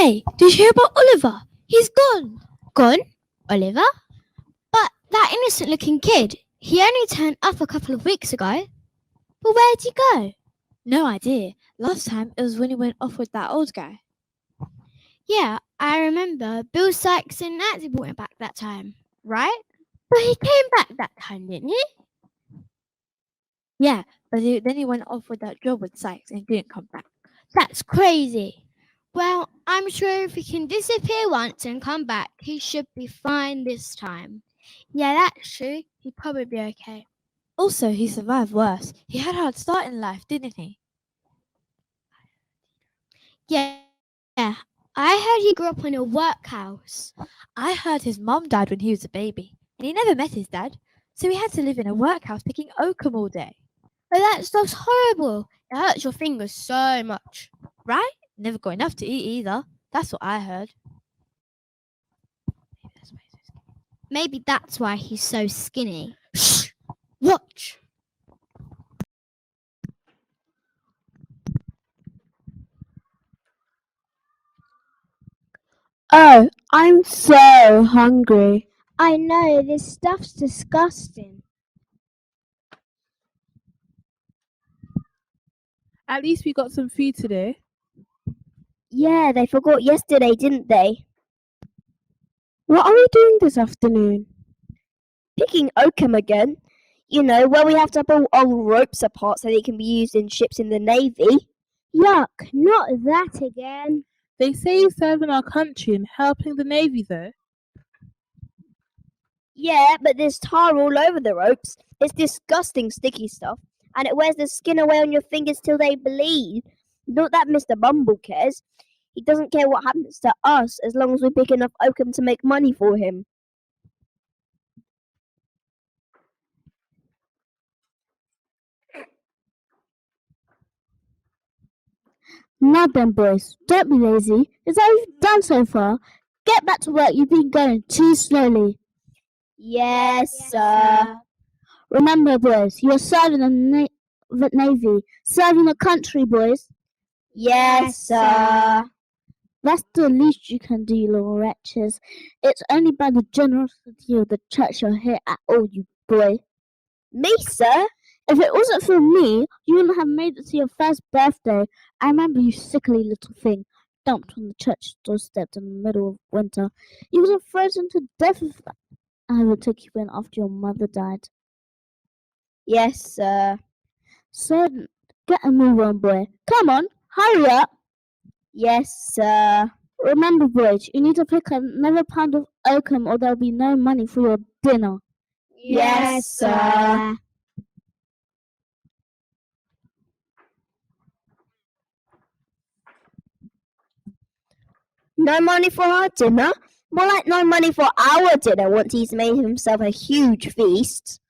Hey, did you hear about Oliver? He's gone. Gone? Oliver? But that innocent-looking kid, he only turned up a couple of weeks ago. But where'd he go? No idea. Last time it was when he went off with that old guy. Yeah, I remember Bill Sykes and Nancy brought him back that time, right? But he came back that time, didn't he? Yeah, but then he went off with that job with Sykes and didn't come back. That's crazy. Well, I'm sure if he can disappear once and come back, he should be fine this time. Yeah, that's true. He'd probably be okay. Also, he survived worse. He had a hard start in life, didn't he? Yeah, I heard he grew up in a workhouse. I heard his mum died when he was a baby, and he never met his dad, so he had to live in a workhouse picking oakum all day. But that stuff's horrible. It hurts your fingers so much. Right? Never got enough to eat either. That's what I heard. Maybe that's why he's so skinny. Shh! Watch! Oh, I'm so hungry. I know, this stuff's disgusting. At least we got some food today. Yeah, they forgot yesterday, didn't they? What are we doing this afternoon? Picking oakum again. You know, where we have to pull old ropes apart so they can be used in ships in the Navy. Yuck, not that again. They say you serve in our country and helping the Navy, though. Yeah, but there's tar all over the ropes. It's disgusting sticky stuff, and it wears the skin away on your fingers till they bleed. Not that Mr. Bumble cares. He doesn't care what happens to us as long as we pick enough oakum to make money for him. Now then, boys, don't be lazy. Is that what you've done so far? Get back to work, you've been going too slowly. Yes, sir. Remember, boys, you're serving the Navy. Serving the country, boys. Yes, sir. That's the least you can do, you little wretches. It's only by the generosity of the church you're here at all, you boy. Me, sir? If it wasn't for me, you wouldn't have made it to your first birthday. I remember you sickly little thing, dumped on the church doorstep in the middle of winter. You would have frozen to death if I would take you in after your mother died. Yes, sir. So, get a move on, boy. Come on, hurry up. Yes, sir. Remember, boys, you need to pick another pound of oakum or there'll be no money for your dinner. Yes, sir. No money for our dinner? More like no money for our dinner once he's made himself a huge feast.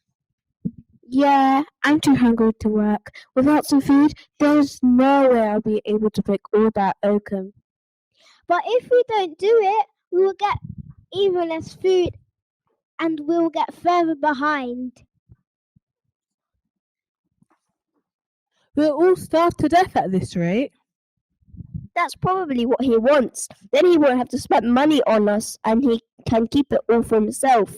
Yeah, I'm too hungry to work. Without some food, there's no way I'll be able to pick all that oakum. But if we don't do it, we will get even less food and we'll get further behind. We'll all starve to death at this rate. That's probably what he wants. Then he won't have to spend money on us and he can keep it all for himself.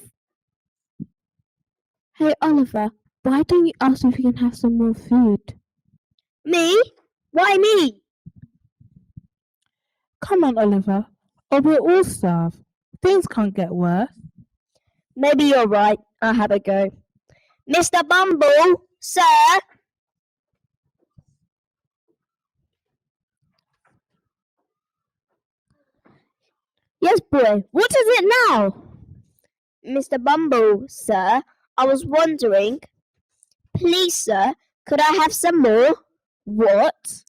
Hey, Oliver, why don't you ask if we can have some more food? Me? Why me? Come on, Oliver, or we'll all starve. Things can't get worse. Maybe you're right. I'll have a go. Mr. Bumble, sir? Yes, boy, what is it now? Mr. Bumble, sir, I was wondering. Please, sir, could I have some more? What?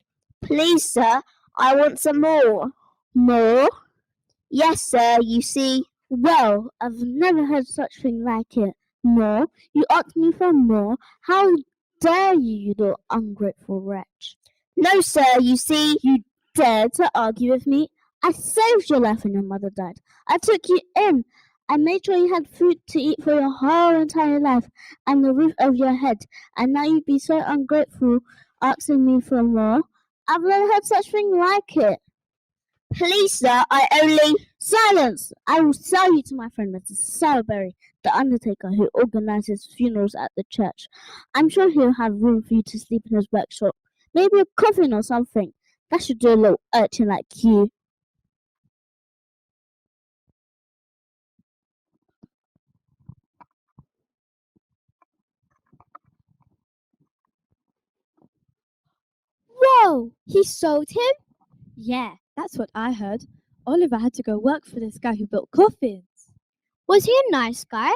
Please, sir, I want some more. More? Yes, sir, you see. Well, I've never heard such thing like it. More? You asked me for more? How dare you, you little ungrateful wretch? No, sir, you see. You dare to argue with me? I saved your life when your mother died. I took you in. I made sure you had food to eat for your whole entire life and the roof over your head. And now you'd be so ungrateful asking me for more? I've never heard such thing like it. Please, sir, I only. Silence! I will sell you to my friend Mr. Sowerberry, the undertaker who organizes funerals at the church. I'm sure he'll have room for you to sleep in his workshop. Maybe a coffin or something. That should do a little urchin like you. Whoa! He sold him? Yeah, that's what I heard. Oliver had to go work for this guy who built coffins. Was he a nice guy?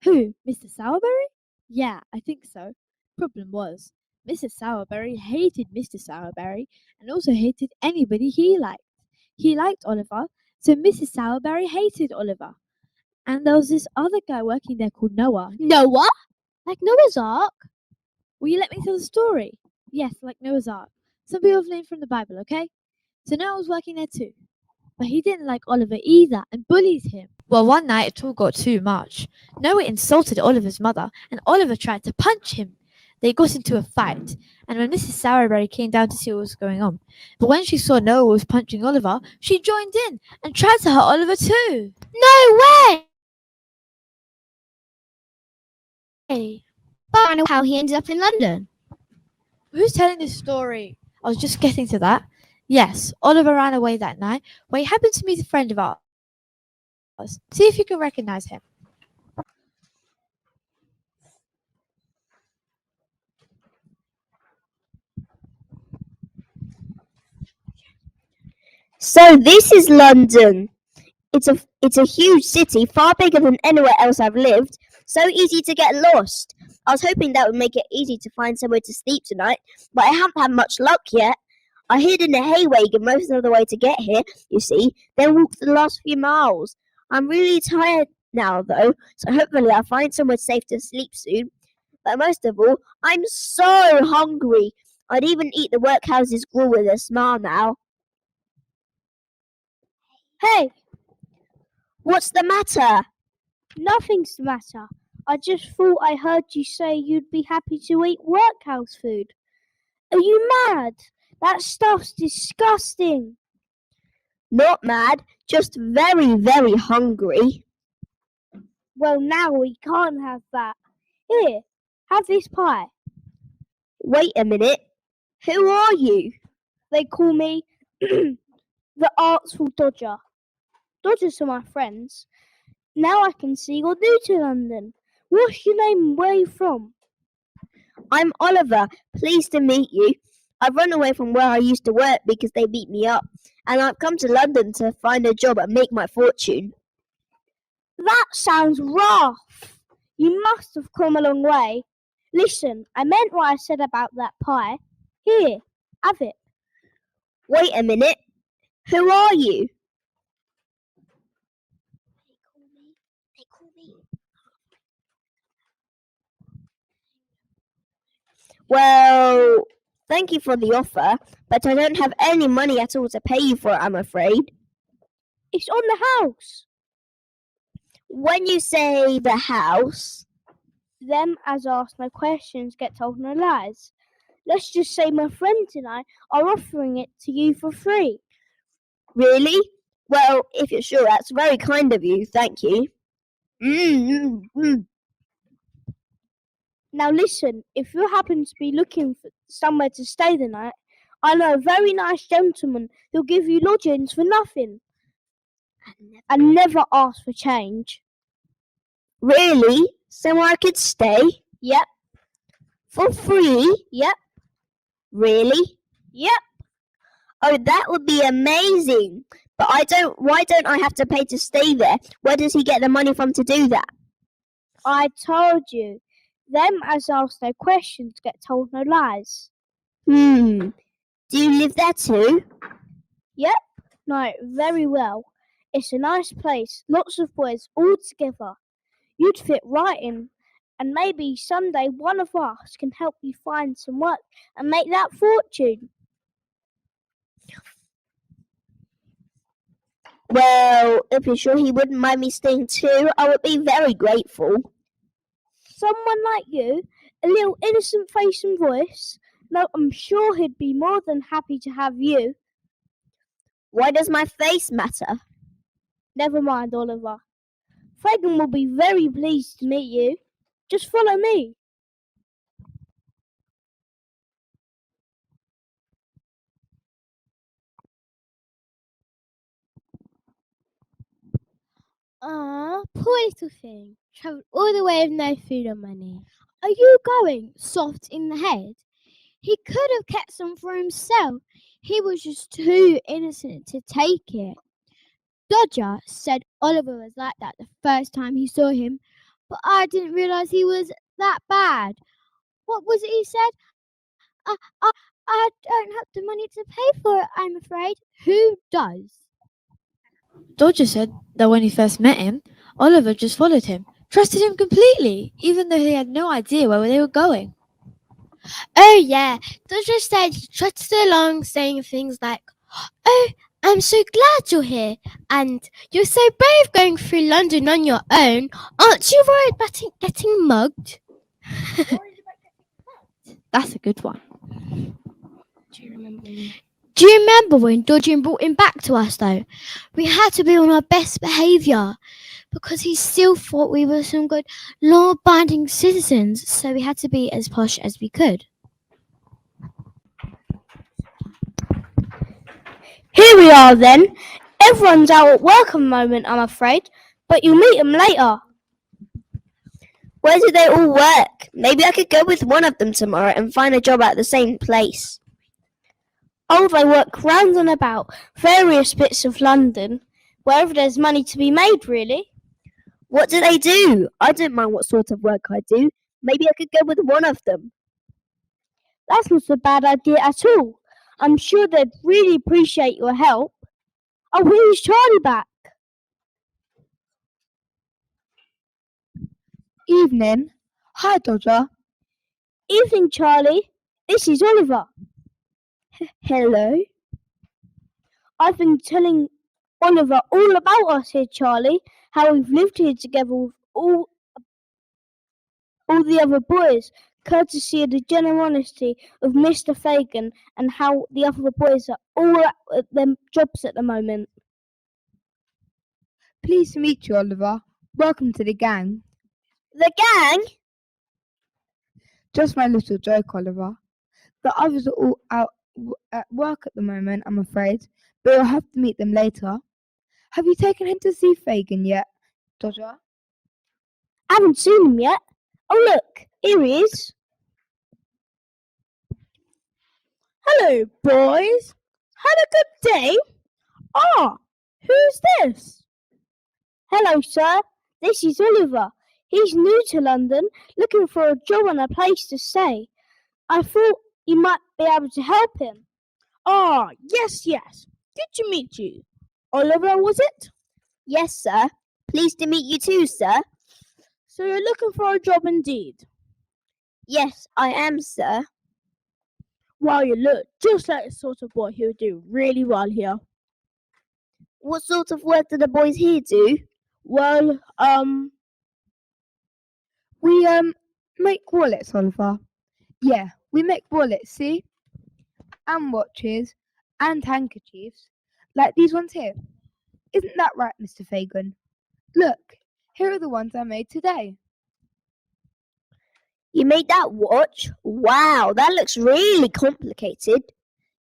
Who? Mr. Sowerberry? Yeah, I think so. Problem was, Mrs. Sowerberry hated Mr. Sowerberry and also hated anybody he liked. He liked Oliver, so Mrs. Sowerberry hated Oliver. And there was this other guy working there called Noah. Noah? Like Noah's Ark? Will you let me tell the story? Yes, like Noah's Ark. Some people have named from the Bible, okay? So Noah was working there too. But he didn't like Oliver either and bullied him. Well, one night it all got too much. Noah insulted Oliver's mother and Oliver tried to punch him. They got into a fight, and when Mrs. Sowerberry came down to see what was going on, but when she saw Noah was punching Oliver, she joined in and tried to hurt Oliver too. No way! But I know how he ended up in London. Who's telling this story? I was just getting to that. Yes, Oliver ran away that night, where he happened to meet a friend of ours. See if you can recognize him. So this is London. It's a huge city, far bigger than anywhere else I've lived. So easy to get lost. I was hoping that would make it easy to find somewhere to sleep tonight, but I haven't had much luck yet. I hid in a hay wagon most of the way to get here, you see, then walked the last few miles. I'm really tired now, though, so hopefully I'll find somewhere safe to sleep soon. But most of all, I'm so hungry. I'd even eat the workhouse's gruel with a smile now. Hey, What's the matter? nothing's the matter. I just thought I heard you say you'd be happy to eat workhouse food. Are you mad? That stuff's disgusting. Not mad, just very, very hungry. Well, now we can't have that. Here, have this pie. Wait a minute. Who are you? They call me the Artful Dodger. Dodgers are my friends. Now I can see you're new to London. What's your name and where are you from? I'm Oliver. Pleased to meet you. I've run away from where I used to work because they beat me up, and I've come to London to find a job and make my fortune. That sounds rough. You must have come a long way. Listen, I meant what I said about that pie. Here, have it. Wait a minute. Who are you? They call me. Well, thank you for the offer, but I don't have any money at all to pay you for it, I'm afraid. It's on the house. When you say the house, Them as ask no questions get told no lies. Let's just say my friends and I are offering it to you for free. really? Well, if you're sure, that's very kind of you. Thank you. Now listen, if you happen to be looking for somewhere to stay the night, I know a very nice gentleman who'll give you lodgings for nothing and never ask for change. Really? Somewhere I could stay? Yep, For free? yep, Really? yep. Oh, that would be amazing. But why don't I have to pay to stay there? Where does he get the money from to do that? I told you. Them as ask no questions get told no lies. Do you live there too? No, very well. It's a nice place, lots of boys all together. You'd fit right in, and maybe someday one of us can help you find some work and make that fortune. Well, if you're sure he wouldn't mind me staying too, I would be very grateful. Someone like you, a little innocent face and voice. No, I'm sure he'd be more than happy to have you. Why does my face matter? Never mind, Oliver. Fagin will be very pleased to meet you. Just follow me. Ah, poor little thing. Travelled all the way with no food or money. Are you going soft in the head? He could have kept some for himself. He was just too innocent to take it. Dodger said Oliver was like that the first time he saw him, but I didn't realise he was that bad. What was it he said? I don't have the money to pay for it, I'm afraid. Who does? Dodger said that when he first met him, Oliver just followed him, trusted him completely, even though he had no idea where they were going. Oh, yeah. Dodger said he trotted along saying things like, "Oh, I'm so glad you're here, and you're so brave going through London on your own. Aren't you worried about getting mugged?" That's a good one. Do you remember when Dodger brought him back to us, though? We had to be on our best behaviour because he still thought we were some good law-abiding citizens, so we had to be as posh as we could. Here we are then. Everyone's out at work at the moment, I'm afraid, but you'll meet them later. Where do they all work? Maybe I could go with one of them tomorrow and find a job at the same place. Oh, they work round and about various bits of London, wherever there's money to be made, really. What do they do? I don't mind what sort of work I do. Maybe I could go with one of them. That's not a bad idea at all. I'm sure they'd really appreciate your help. Oh, here's Charlie back. Evening. Hi, Dodger. Evening, Charlie. This is Oliver. Hello? I've been telling Oliver all about us here, Charlie, how we've lived here together with all the other boys, courtesy of the generosity of Mr. Fagin, and how the other boys are all at their jobs at the moment. Pleased to meet you, Oliver. Welcome to the gang. The gang? Just my little joke, Oliver. The others are all out at work at the moment, I'm afraid, but you'll have to meet them later. Have you taken him to see Fagin yet, Dodger? I haven't seen him yet. Oh, look, here he is. Hello, boys. Had a good day? Ah, who's this? Hello, sir. This is Oliver. He's new to London, looking for a job and a place to stay. I thought you might be able to help him. Ah, yes. Good to meet you. Oliver, was it? Yes, sir. Pleased to meet you too, sir. So you're looking for a job indeed? Yes, I am, sir. Well, you look just like the sort of boy who would do really well here. What sort of work do the boys here do? Well, We make wallets, Oliver. Yeah, we make wallets, see? And watches and handkerchiefs, like these ones here. Isn't that right, Mr. Fagin? Look, here are the ones I made today. You made that watch? Wow, that looks really complicated.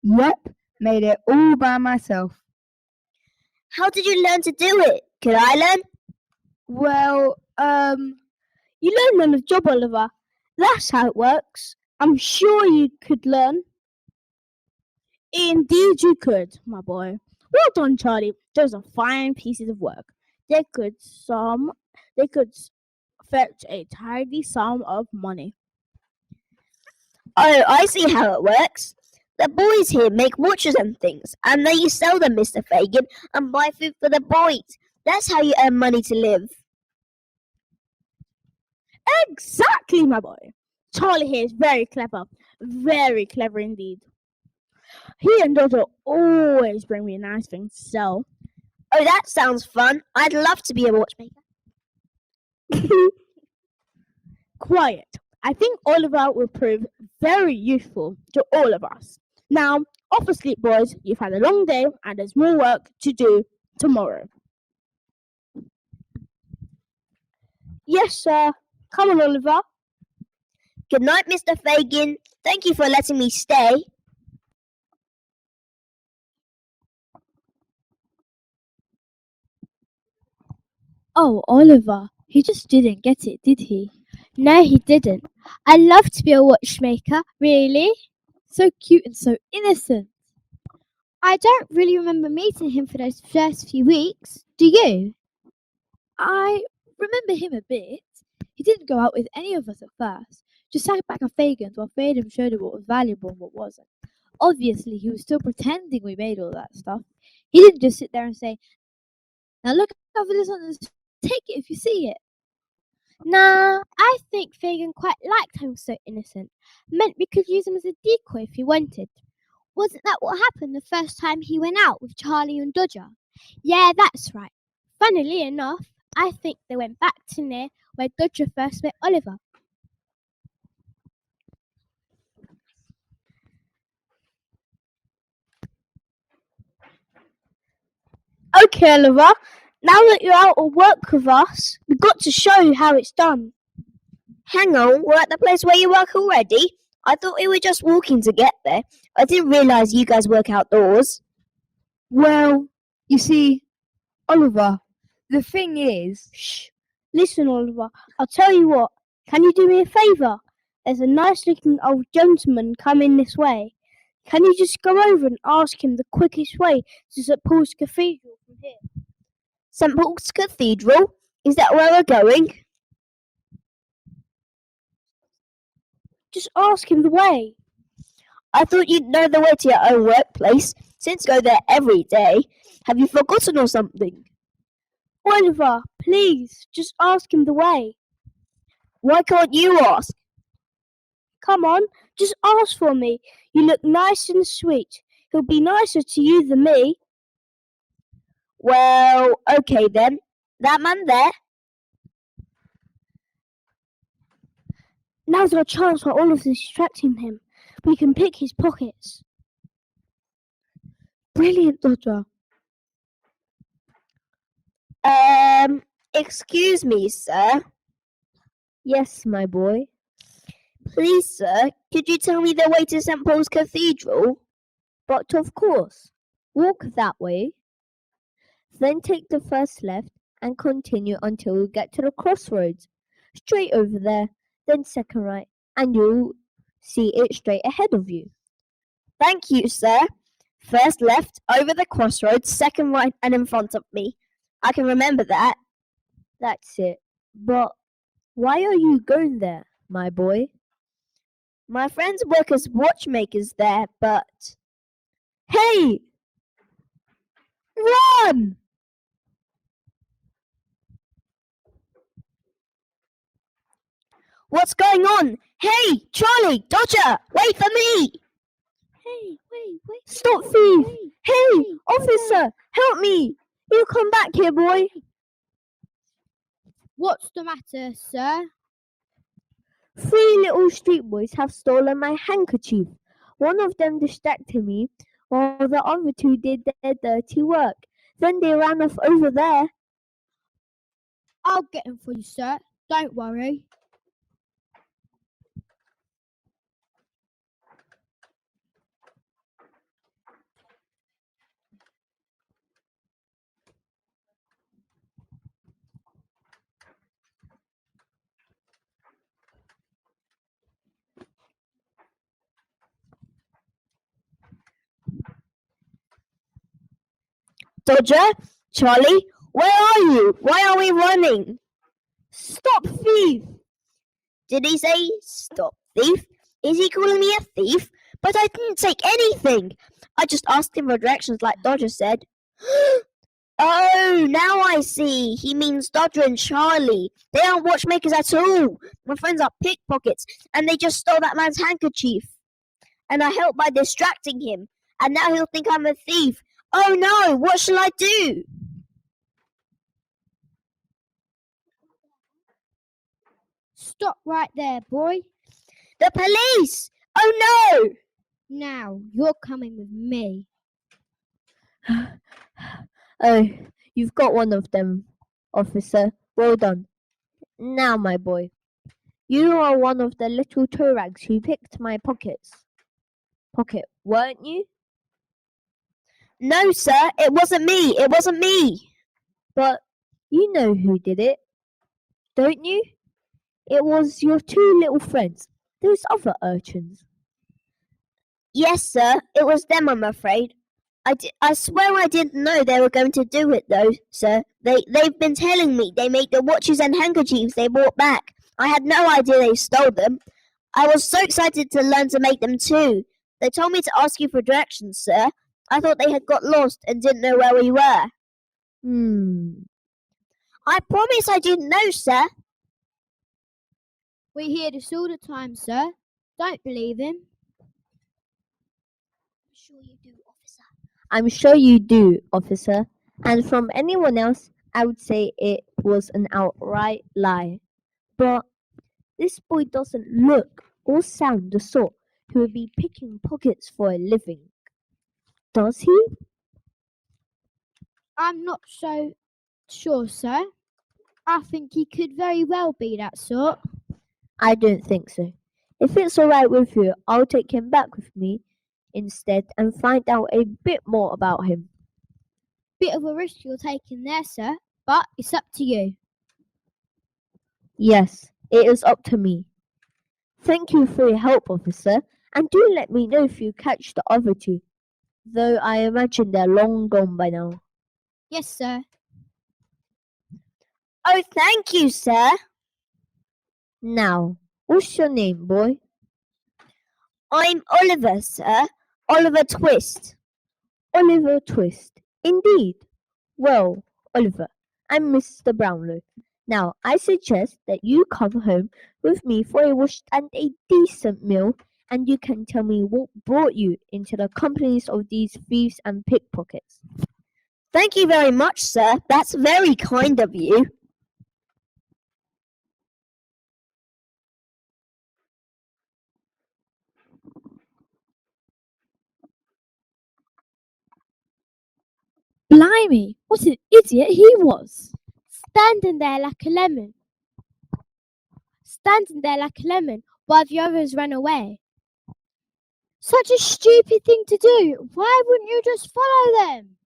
Yep, made it all by myself. How did you learn to do it? Could I learn? Well, you learn on the job, Oliver. That's how it works. I'm sure you could learn. Indeed you could, my boy. Well done, Charlie. Those are fine pieces of work. They could fetch a tidy sum of money. Oh, I see how it works. The boys here make watches and things, and then you sell them, Mr. Fagin, and buy food for the boys. That's how you earn money to live. Exactly, my boy. Charlie here is very clever indeed. He and Dodger always bring me nice things to sell. Oh, that sounds fun. I'd love to be a watchmaker. Quiet. I think Oliver will prove very useful to all of us. Now, off to sleep, boys. You've had a long day and there's more work to do tomorrow. Yes, sir. Come on, Oliver. Good night, Mr. Fagin. Thank you for letting me stay. Oh, Oliver, he just didn't get it, did he? No, he didn't. I'd love to be a watchmaker, really. So cute and so innocent. I don't really remember meeting him for those first few weeks. Do you? I remember him a bit. He didn't go out with any of us at first, just sat back at Fagin's while Fagan showed him what was valuable and what wasn't. Obviously, he was still pretending we made all that stuff. He didn't just sit there and say, "Now look out for this one and take it if you see it." Nah, I think Fagin quite liked how he was so innocent. Meant we could use him as a decoy if we wanted. Wasn't that what happened the first time he went out with Charlie and Dodger? Yeah, that's right. Funnily enough, I think they went back to near where Dodger first met Oliver. Okay, Oliver. Now that you're out of work with us, we've got to show you how it's done. Hang on, we're at the place where you work already? I thought we were just walking to get there. I didn't realise you guys work outdoors. Well, you see, Oliver, the thing is, Shh. Listen, Oliver. I'll tell you what. Can you do me a favour? There's a nice-looking old gentleman coming this way. Can you just go over and ask him the quickest way to St. Paul's Cathedral from here? St. Paul's Cathedral? Is that where we're going? Just ask him the way. I thought you'd know the way to your own workplace, since you go there every day. Have you forgotten or something? Oliver, please, just ask him the way. Why can't you ask? Come on, just ask for me. You look nice and sweet. He'll be nicer to you than me. Well, okay then. That man there? Now's our chance while Oliver's distracting him. We can pick his pockets. brilliant, Dodger. Excuse me, sir. Yes, my boy. Please, sir, could you tell me the way to St. Paul's Cathedral? But of course, walk that way. Then take the first left and continue until you get to the crossroads. Straight over there, then second right, and you'll see it straight ahead of you. Thank you, sir. First left, over the crossroads, second right, and in front of me. I can remember that. That's it. But why are you going there, my boy? My friends work as watchmakers there, but... Hey! Run! What's going on? Hey, Charlie, Dodger, wait for me! Hey, wait. Stop, thief! Hey, officer, help me! You come back here, boy. What's the matter, sir? 3 little street boys have stolen my handkerchief. One of them distracted me, while the other 2 did their dirty work. Then they ran off over there. I'll get him for you, sir. Don't worry. Dodger, Charlie, where are you? Why are we running? Stop, thief! Did he say stop, thief? Is he calling me a thief? But I didn't take anything. I just asked him for directions like Dodger said. Oh, now I see. He means Dodger and Charlie. They aren't watchmakers at all. My friends are pickpockets, and they just stole that man's handkerchief. And I helped by distracting him. And now he'll think I'm a thief. Oh no, what shall I do? Stop right there, boy. The police! Oh no! Now, you're coming with me. Oh, you've got one of them, officer. Well done. Now, my boy, you are one of the little toe rags who picked my pocket, weren't you? No, sir, it wasn't me. It wasn't me. But you know who did it, don't you? It was your two little friends, those other urchins. Yes, sir, it was them, I'm afraid. I swear I didn't know they were going to do it, though, sir. They've been telling me they make the watches and handkerchiefs they brought back. I had no idea they stole them. I was so excited to learn to make them too. They told me to ask you for directions, sir. I thought they had got lost and didn't know where we were. I promise I didn't know, sir. We hear this all the time, sir. Don't believe him. I'm sure you do, officer. And from anyone else, I would say it was an outright lie. But this boy doesn't look or sound the sort who would be picking pockets for a living. Does he? I'm not so sure, sir. I think he could very well be that sort. I don't think so. If it's alright with you, I'll take him back with me instead and find out a bit more about him. Bit of a risk you're taking there, sir, but it's up to you. Yes, it is up to me. Thank you for your help, officer, and do let me know if you catch the other two, though I imagine they're long gone by now. Yes, sir. Oh, thank you, sir. Now, what's your name, boy? I'm Oliver, sir. Oliver Twist. Oliver Twist. Indeed. Well, Oliver, I'm Mr. Brownlow. Now, I suggest that you come home with me for a wash and a decent meal, and you can tell me what brought you into the companies of these thieves and pickpockets. Thank you very much, sir. That's very kind of you. Blimey, what an idiot he was! Standing there like a lemon. While the others ran away. Such a stupid thing to do. Why wouldn't you just follow them?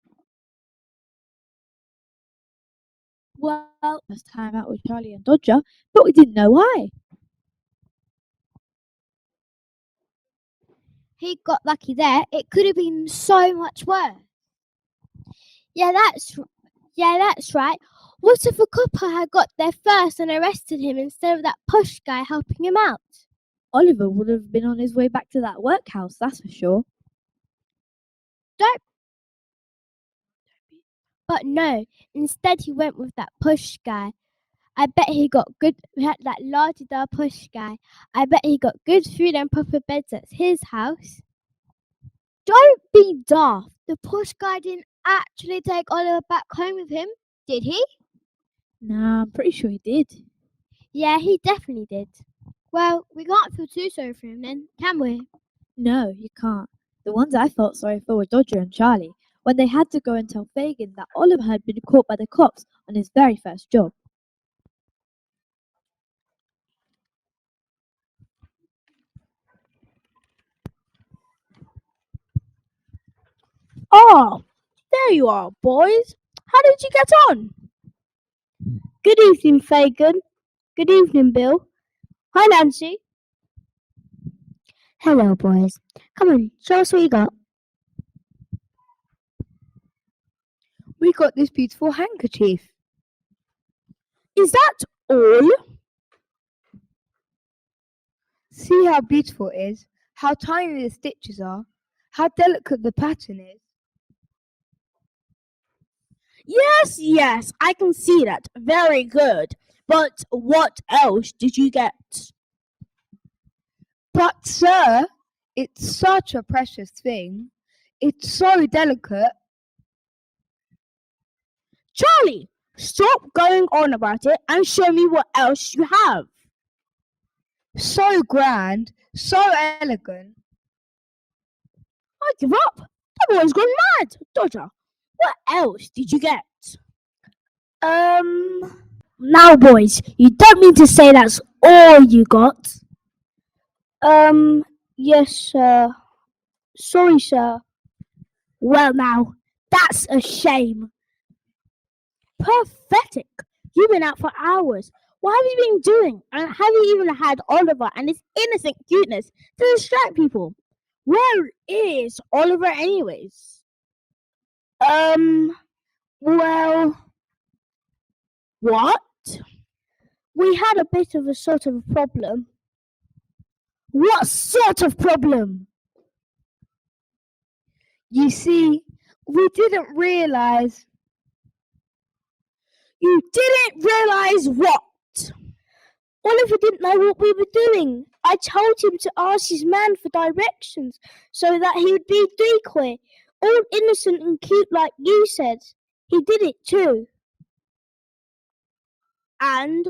Well, first time out with Charlie and Dodger, but we didn't know why. He got lucky there. It could have been so much worse. Yeah, that's right. What if a copper had got there first and arrested him instead of that posh guy helping him out? Oliver would have been on his way back to that workhouse, that's for sure. But no, instead he went with that push guy. I bet he got good, that la-di-da push guy. I bet he got good food and proper beds at his house. Don't be daft. The push guy didn't actually take Oliver back home with him, did he? Nah, I'm pretty sure he did. Yeah, he definitely did. Well, we can't feel too sorry for him then, can we? No, you can't. The ones I felt sorry for were Dodger and Charlie, when they had to go and tell Fagin that Oliver had been caught by the cops on his very first job. Oh, there you are, boys. How did you get on? Good evening, Fagin. Good evening, Bill. Hi, Nancy. Hello, boys. Come on, show us what you got. We got this beautiful handkerchief. Is that all? See how beautiful it is, how tiny the stitches are, how delicate the pattern is. Yes, I can see that. Very good. But what else did you get? But, sir, it's such a precious thing. It's so delicate. Charlie, stop going on about it and show me what else you have. So grand, so elegant. I give up. That boy's gone mad. Dodger, what else did you get? Now, boys, you don't mean to say that's all you got? Yes, sir. Sorry, sir. Well, now, that's a shame. Pathetic. You've been out for hours. What have you been doing? And have you even had Oliver and his innocent cuteness to distract people? Where is Oliver, anyways? Well, What? we had a bit of a sort of a problem. What sort of problem? You see, we didn't realise. You didn't realize what? Oliver didn't know what we were doing. I told him to ask his man for directions so that he would be a decoy. All innocent and cute like you said. He did it too. And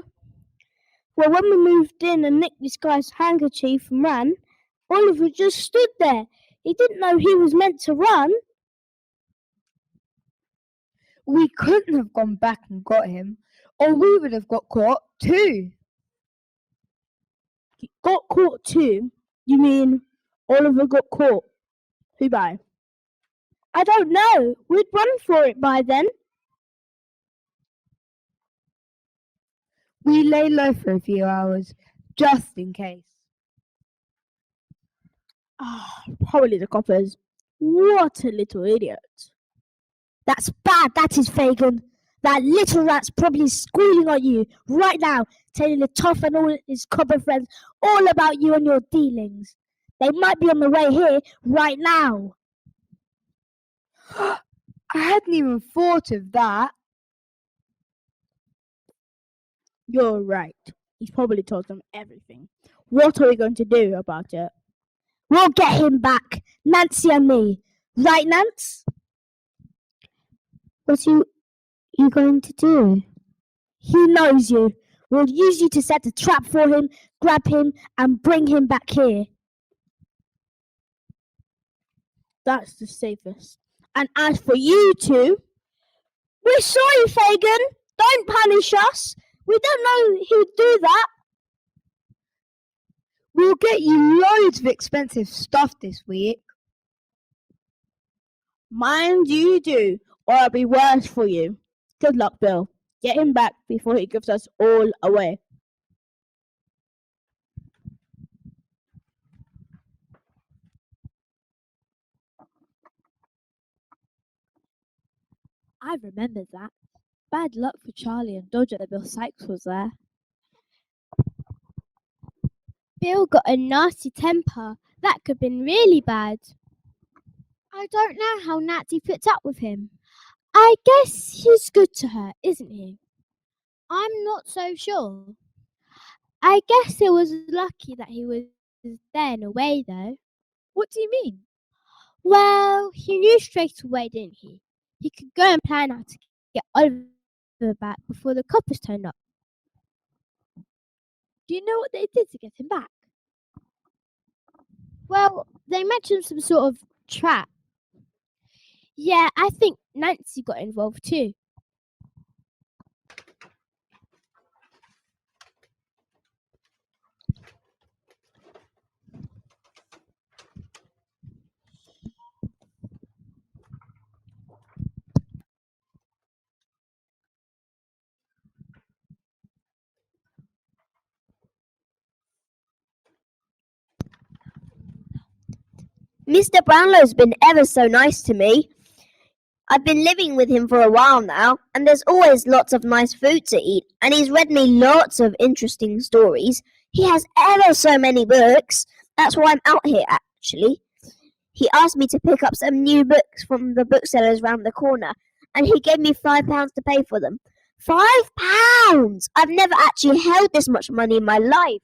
Well, when we moved in and nicked this guy's handkerchief and ran, Oliver just stood there. He didn't know he was meant to run. We couldn't have gone back and got him, or we would have got caught too. got caught too? You mean Oliver got caught? Who by? I don't know. We'd run for it by then. We lay low for a few hours, just in case. Probably the coppers. What a little idiot. That's bad, that is, Fagin. That little rat's probably squealing on you right now, telling the Toff and all his copper friends all about you and your dealings. They might be on the way here right now. I hadn't even thought of that. You're right. He's probably told them everything. What are we going to do about it? We'll get him back, Nancy and me. Right, Nance? What are you going to do? He knows you. We'll use you to set a trap for him, grab him, and bring him back here. That's the safest. And as for you two, we're sorry, Fagin. Don't punish us. We don't know who'd do that. We'll get you loads of expensive stuff this week. Mind you do, or it'll be worse for you. Good luck, Bill. Get him back before he gives us all away. I remember that. Bad luck for Charlie and Dodger that Bill Sykes was there. Bill got a nasty temper. That could have been really bad. I don't know how Natty puts up with him. I guess he's good to her, isn't he? I'm not so sure. I guess it was lucky that he was there in a way, though. What do you mean? Well, he knew straight away, didn't he? He could go and plan how to get Oliver back before the coppers turned up. Do you know what they did to get him back? Well, they mentioned some sort of trap. Yeah, I think Nancy got involved too. Mr. Brownlow's been ever so nice to me. I've been living with him for a while now, and there's always lots of nice food to eat, and he's read me lots of interesting stories. He has ever so many books. That's why I'm out here, actually. He asked me to pick up some new books from the booksellers round the corner, and he gave me £5 to pay for them. £5! I've never actually held this much money in my life.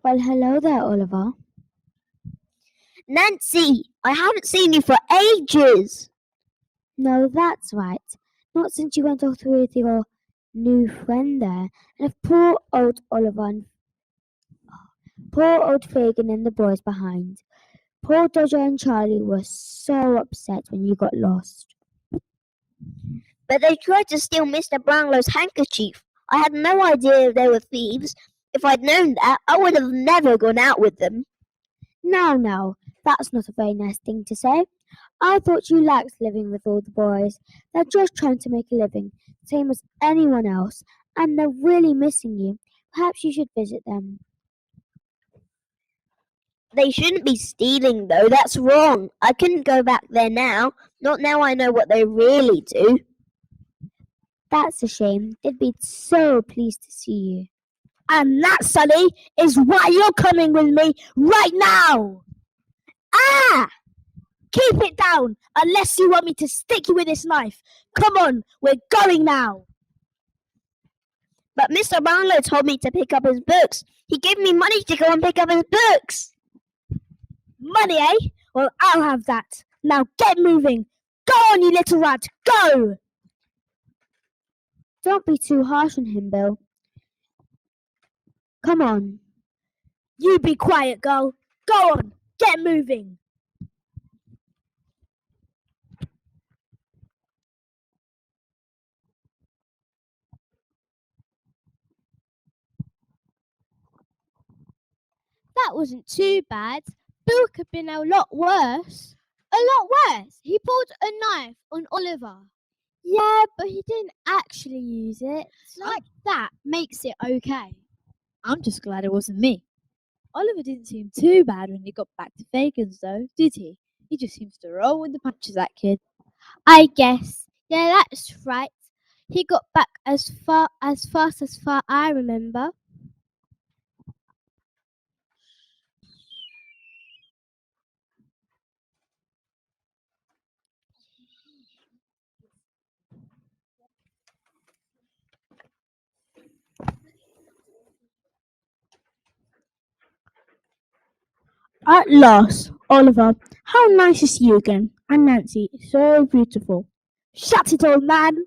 Well, hello there, Oliver. Nancy, I haven't seen you for ages. No, that's right. Not since you went off with your new friend there, and left poor old Oliver and poor old Fagin and the boys behind. Poor Dodger and Charlie were so upset when you got lost. But they tried to steal Mr. Brownlow's handkerchief. I had no idea they were thieves. If I'd known that, I would have never gone out with them. Now, that's not a very nice thing to say. I thought you liked living with all the boys. They're just trying to make a living, same as anyone else, and they're really missing you. Perhaps you should visit them. They shouldn't be stealing, though. That's wrong. I couldn't go back there now. Not now I know what they really do. That's a shame. They'd be so pleased to see you. And that, Sonny, is why you're coming with me right now. Ah! Keep it down, unless you want me to stick you with this knife. Come on, we're going now. But Mr. Brownlow told me to pick up his books. He gave me money to go and pick up his books. Money, eh? Well, I'll have that. Now get moving. Go on, you little rat. Go! Don't be too harsh on him, Bill. Come on. You be quiet, girl. Go on, get moving. That wasn't too bad. Bill could have been a lot worse. A lot worse? He pulled a knife on Oliver. Yeah, but he didn't actually use it. Like that makes it okay. I'm just glad it wasn't me. Oliver didn't seem too bad when he got back to Fagin's, though, did he? He just seems to roll with the punches, that kid. I guess. Yeah, that's right. He got back as fast as I remember. At last, Oliver, how nice to see you again. And Nancy, so beautiful. Shut it, old man.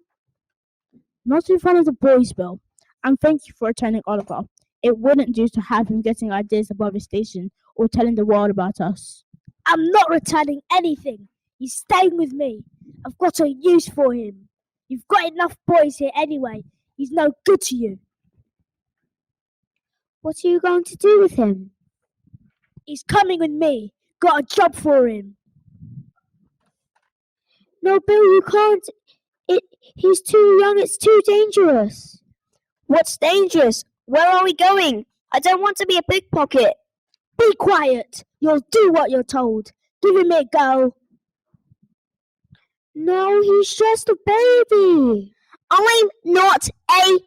Not in front of the boys, Bill. And thank you for returning Oliver. It wouldn't do to have him getting ideas above his station or telling the world about us. I'm not returning anything. He's staying with me. I've got a use for him. You've got enough boys here anyway. He's no good to you. What are you going to do with him? He's coming with me. Got a job for him. No, Bill, you can't. He's too young. It's too dangerous. What's dangerous? Where are we going? I don't want to be a pickpocket. Be quiet. You'll do what you're told. Give him a go. No, he's just a baby. I'm not a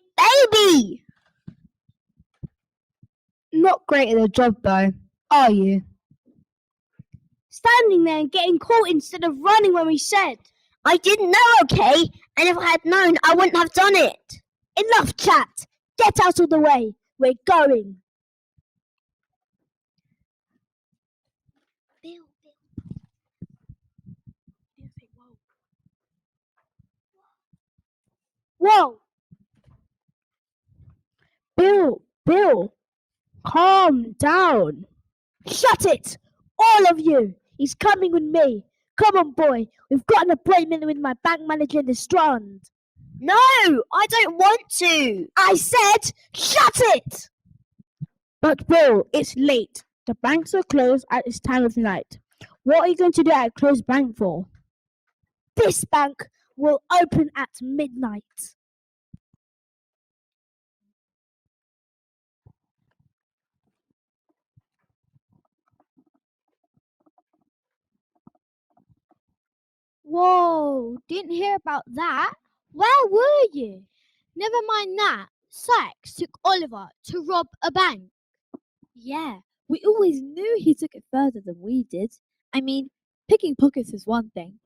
baby. Not great at the job, though, are you? Standing there and getting caught instead of running when we said. I didn't know, okay? And if I had known, I wouldn't have done it. Enough chat. Get out of the way. We're going. Whoa. Bill, calm down. Shut it. All of you. He's coming with me. Come on, boy. We've got an appointment with my bank manager in the Strand. No, I don't want to. I said, shut it. But Bill, it's late. The banks are closed at this time of night. What are you going to do at a closed bank for? This bank will open at midnight. Whoa, didn't hear about that. Where were you? Never mind that. Sykes took Oliver to rob a bank. Yeah, we always knew he took it further than we did. I mean, picking pockets is one thing.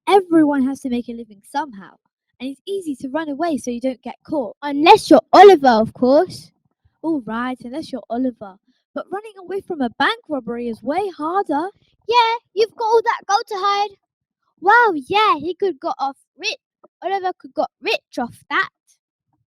Everyone has to make a living somehow, and it's easy to run away so you don't get caught. Unless you're Oliver, of course. All right, unless you're Oliver. But running away from a bank robbery is way harder. Yeah, you've got all that gold to hide. Wow, yeah, he could got off rich. Oliver could got rich off that.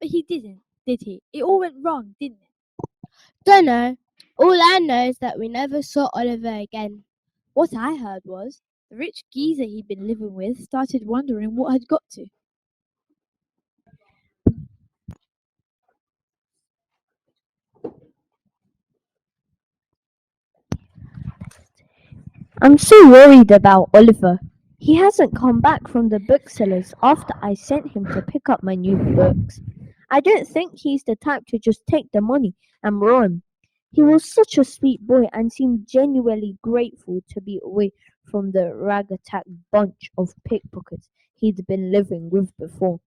But he didn't, did he? It all went wrong, didn't it? Dunno. All I know is that we never saw Oliver again. What I heard was the rich geezer he'd been living with started wondering what had got to. I'm so worried about Oliver. He hasn't come back from the booksellers after I sent him to pick up my new books. I don't think he's the type to just take the money and run. He was such a sweet boy and seemed genuinely grateful to be away from the ragtag bunch of pickpockets he'd been living with before.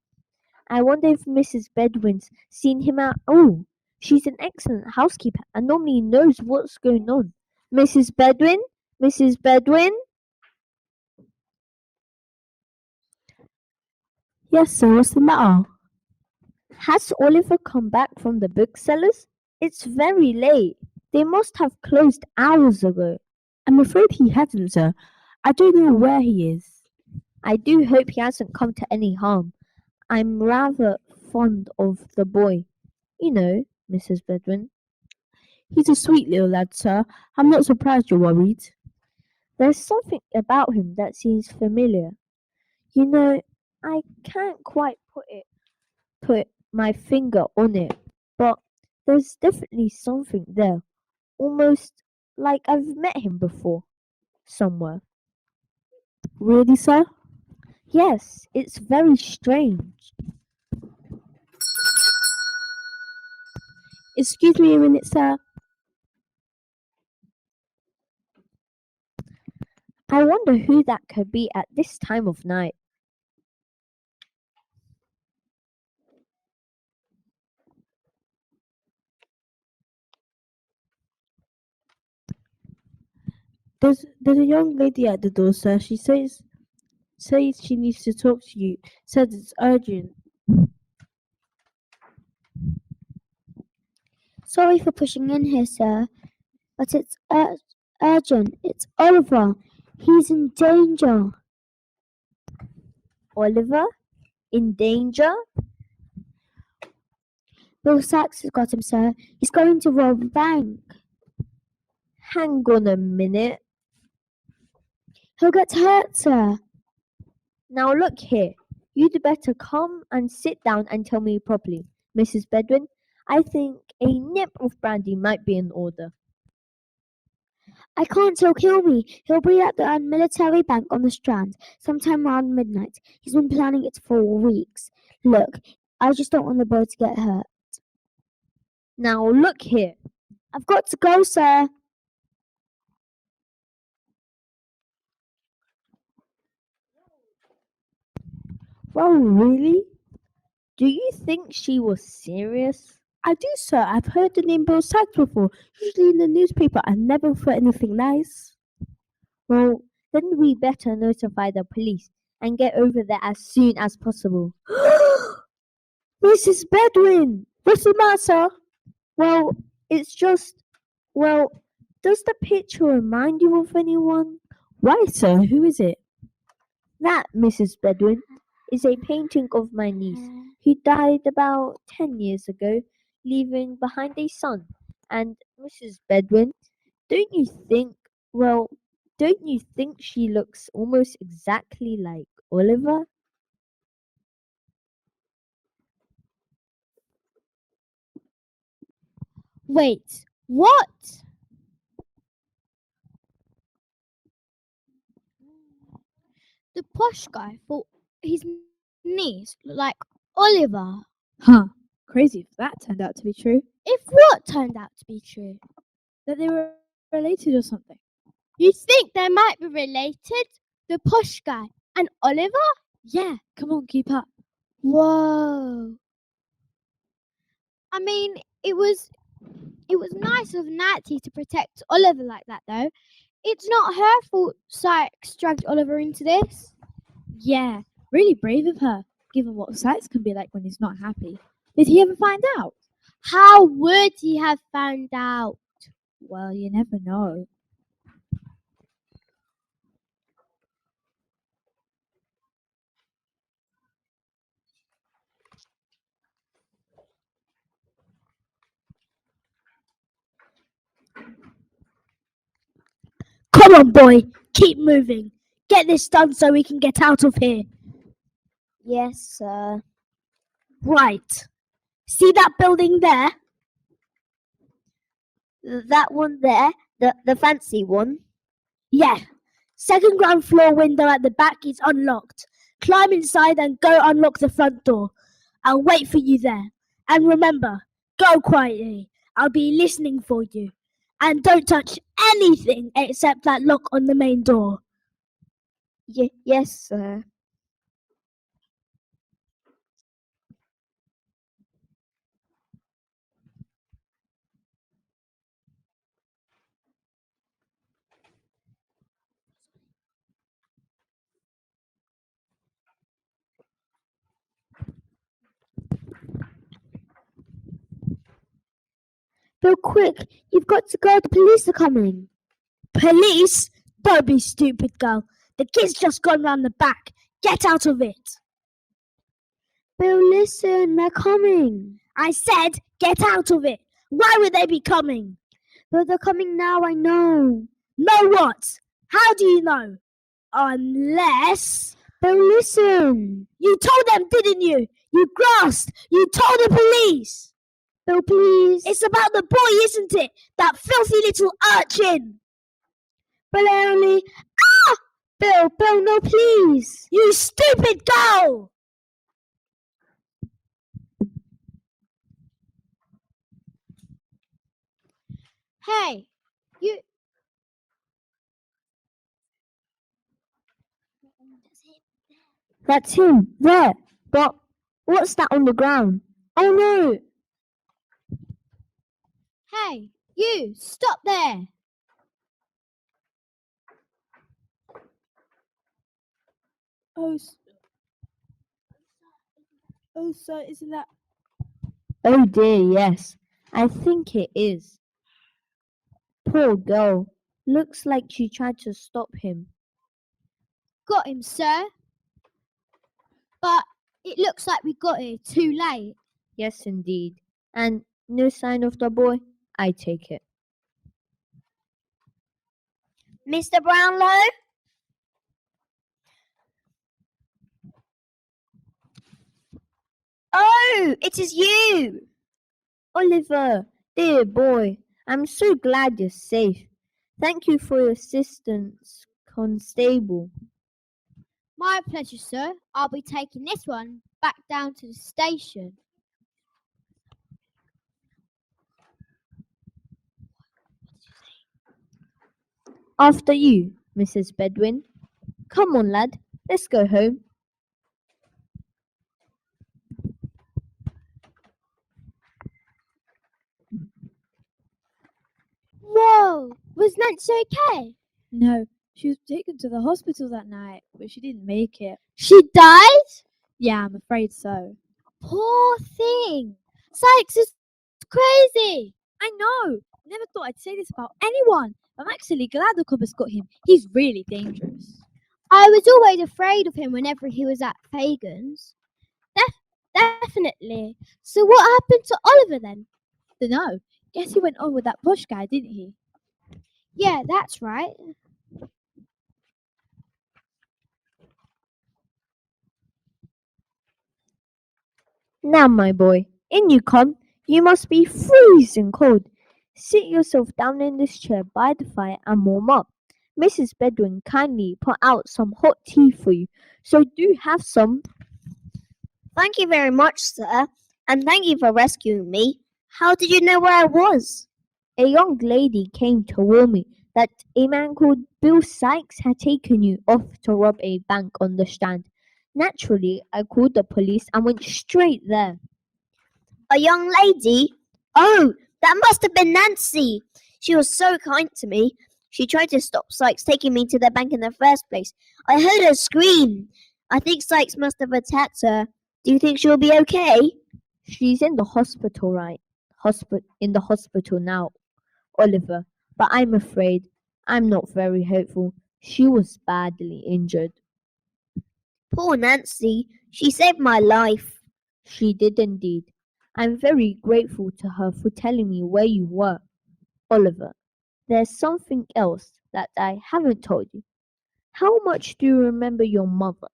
I wonder if Mrs. Bedouin's seen him out. Oh, she's an excellent housekeeper and normally knows what's going on. Mrs. Bedouin? Mrs. Bedouin? Yes, sir, what's the matter? Has Oliver come back from the booksellers? It's very late. They must have closed hours ago. I'm afraid he hasn't, sir. I don't know where he is. I do hope he hasn't come to any harm. I'm rather fond of the boy. You know, Mrs. Bedouin. He's a sweet little lad, sir. I'm not surprised you're worried. There's something about him that seems familiar. You know, I can't quite put my finger on it, but there's definitely something there. Almost like I've met him before. Somewhere. Really, sir? Yes, it's very strange. Excuse me a minute, sir. I wonder who that could be at this time of night. There's a young lady at the door, sir. She says she needs to talk to you. Says it's urgent. Sorry for pushing in here, sir, but it's urgent. It's Oliver. He's in danger. Oliver? In danger? Bill Sachs has got him, sir. He's going to rob a bank. Hang on a minute. He'll get hurt, sir. Now look here. You'd better come and sit down and tell me properly. Mrs. Bedouin, I think a nip of brandy might be in order. I can't, he'll kill me. He'll be at the military bank on the Strand sometime around midnight. He's been planning it for weeks. Look, I just don't want the boy to get hurt. Now look here. I've got to go, sir. Well, really? Do you think she was serious? I do, sir. I've heard the name Bill Sachs before. Usually in the newspaper. I never for anything nice. Well, then we better notify the police and get over there as soon as possible. Mrs. Bedouin! What's the matter, sir? Well, it's just. Well, does the picture remind you of anyone? Why, sir? Who is it? That, Mrs. Bedouin, is a painting of my niece, who died about 10 years ago, leaving behind a son. And Mrs. Bedouin, don't you think, well, don't you think she looks almost exactly like Oliver? Wait, what? The posh guy thought his niece looked like Oliver. Huh. Crazy if that turned out to be true. If what turned out to be true? That they were related or something. You think they might be related? The posh guy and Oliver? Yeah, come on, keep up. Whoa. I mean, it was nice of Natty to protect Oliver like that, though. It's not her fault Sykes dragged Oliver into this. Yeah, really brave of her, given what Sykes can be like when he's not happy. Did he ever find out? How would he have found out? Well, you never know. Come on, boy. Keep moving. Get this done so we can get out of here. Yes, sir. Right. See that building there? That one there, the fancy one. Yeah. Second ground floor window at the back is unlocked. Climb inside and go unlock the front door. I'll wait for you there. And remember, go quietly. I'll be listening for you. And don't touch anything except that lock on the main door. Yes, sir. Bill, quick! You've got to go. The police are coming. Police? Don't be stupid, girl. The kid's just gone round the back. Get out of it. Bill, listen, they're coming. I said, get out of it. Why would they be coming? Bill, they're coming now, I know. Know what? How do you know? Unless Bill, listen. you told them, didn't you? You grasped. You told the police. Bill, please. It's about the boy, isn't it? That filthy little urchin. Bill, I only... Ah! Bill, no, please. You stupid girl. Hey, you. That's him, there. But what's that on the ground? Oh no! Hey, you. Stop there. Oh, sir, isn't that... Oh dear, yes. I think it is. Poor girl. Looks like she tried to stop him. Got him, sir. But it looks like we got here too late. Yes, indeed. And no sign of the boy? I take it. Mr. Brownlow? Oh, it is you. Oliver, dear boy, I'm so glad you're safe. Thank you for your assistance, Constable. My pleasure, sir. I'll be taking this one back down to the station. After you, Mrs. Bedwin. Come on, lad, let's go home. Whoa! Was Nancy okay? No, she was taken to the hospital that night, but she didn't make it. She died? Yeah, I'm afraid so. Poor thing. Sykes is crazy. I know. Never thought I'd say this about anyone. I'm actually glad the coppers got him. He's really dangerous. I was always afraid of him whenever he was at Fagan's. Definitely. So what happened to Oliver then? Dunno. Guess he went on with that posh guy, didn't he? Yeah, that's right. Now, my boy, in you come. You must be freezing cold. Sit yourself down in this chair by the fire and warm up. Mrs. Bedwin kindly put out some hot tea for you, so do have some. Thank you very much, sir. And thank you for rescuing me. How did you know where I was? A young lady came to warn me that a man called Bill Sykes had taken you off to rob a bank on the Strand. Naturally, I called the police and went straight there. A young lady? Oh, that must have been Nancy. She was so kind to me. She tried to stop Sykes taking me to the bank in the first place. I heard her scream. I think Sykes must have attacked her. Do you think she'll be okay? She's in the hospital, right? In the hospital now, Oliver. But I'm afraid I'm not very hopeful. She was badly injured. Poor Nancy. She saved my life. She did indeed. I'm very grateful to her for telling me where you were. Oliver, there's something else that I haven't told you. How much do you remember your mother?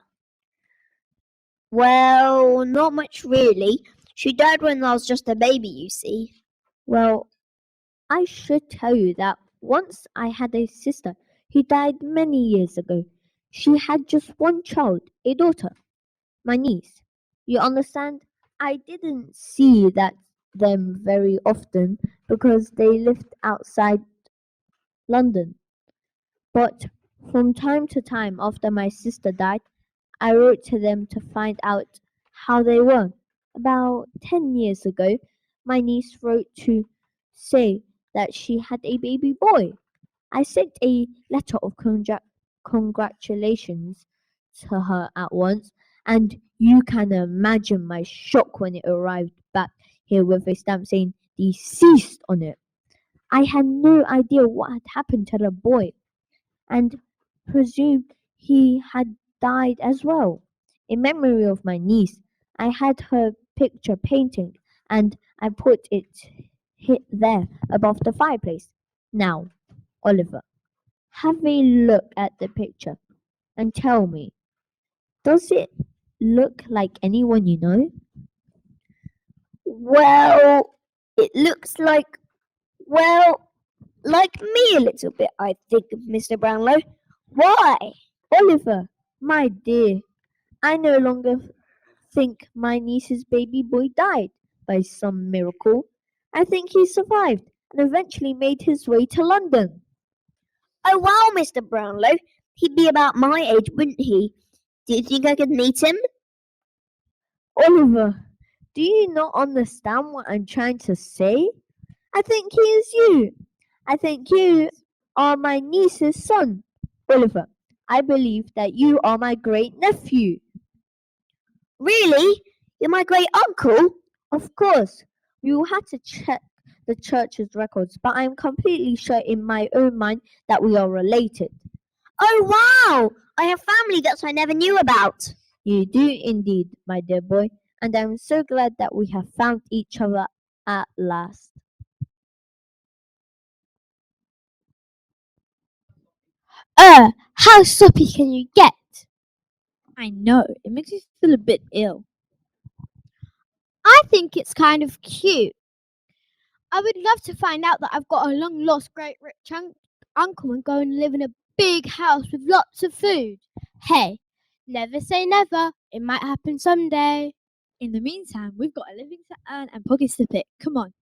Well, not much really. She died when I was just a baby, you see. Well, I should tell you that once I had a sister who died many years ago. She had just one child, a daughter, my niece. You understand? I didn't see them very often because they lived outside London. But from time to time after my sister died, I wrote to them to find out how they were. About 10 years ago, my niece wrote to say that she had a baby boy. I sent a letter of congratulations to her at once, and you can imagine my shock when it arrived back here with a stamp saying deceased on it. I had no idea what had happened to the boy and presumed he had died as well. In memory of my niece, I had her picture painted and I put it there above the fireplace. Now, Oliver, have a look at the picture and tell me, does it look like anyone you know? Well, it looks like me a little bit, I think, Mr. Brownlow. Why? Oliver, my dear, I no longer think my niece's baby boy died by some miracle. I think he survived and eventually made his way to London. Oh, wow, Mr. Brownlow. He'd be about my age, wouldn't he? Do you think I could meet him? Oliver, do you not understand what I'm trying to say? I think he is you. I think you are my niece's son. Oliver, I believe that you are my great nephew. Really? You're my great uncle? Of course, we will have to check the church's records, but I am completely sure in my own mind that we are related. Oh, wow! I have family that I never knew about. You do indeed, my dear boy, and I am so glad that we have found each other at last. How soppy can you get? I know, it makes me feel a bit ill. I think it's kind of cute. I would love to find out that I've got a long lost great rich uncle and go and live in a big house with lots of food. Hey, never say never. It might happen someday. In the meantime, we've got a living to earn and pockets to pick. Come on,